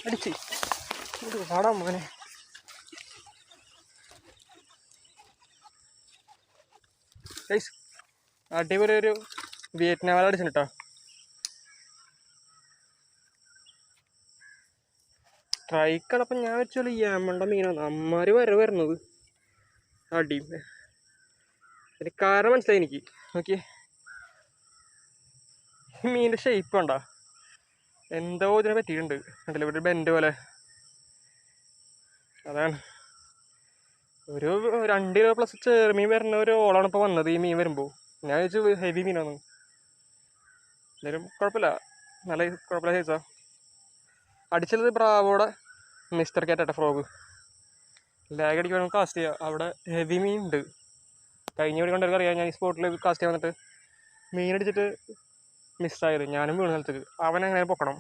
അടിച്ച് പാടാ മോനെ. അടിപൊളി ഒരു വിയറ്റ്നാം വാല അടിച്ചിട്ടോ. ട്രൈക്കളപ്പം ഞാൻ വെച്ചോളൂ യമണ്ട മീനാണ് അമ്മാര് വരുന്നത്. അടി അതിന് കാരണം മനസ്സിലായി എനിക്ക്. നോക്കിയേ മീനിൻ്റെ ഷേപ്പ് ഉണ്ടോ, എന്തോ ഇതിനെ പറ്റിയിട്ടുണ്ട്. കണ്ടില്ല ഇവിടെ ബെൻഡ് പോലെ. അതാണ് ഒരു 2 കിലോ പ്ലസ് ചെറുമീൻ വരുന്ന ഒരു ഓളാണ് ഇപ്പോൾ വന്നത് ഈ മീൻ വരുമ്പോൾ. ഞാൻ ചോദിച്ചു ഹെവി മീനാണ്. എന്തായാലും കുഴപ്പമില്ല, നല്ല കുഴപ്പമില്ല സൈസാ. അടിച്ചത് ബ്രാവോടെ മിസ്റ്റർ കാറ്റാട്ടെ ഫ്രോഗ്. ലാഗ് അടിക്കുമ്പോൾ നമുക്ക് കാസ്റ്റ് ചെയ്യാം. അവിടെ ഹെവി മീൻ ഉണ്ട്. കഴിഞ്ഞ വീട് കണ്ടവർക്ക് അറിയാം, ഞാൻ ഈ സ്പോട്ടിൽ കാസ്റ്റ് ചെയ്യാൻ വന്നിട്ട് മീൻ അടിച്ചിട്ട് മിസ്സായത്. ഞാനും വീണ് സ്ഥലത്തേക്ക് അവനെങ്ങനെ പൊക്കണം.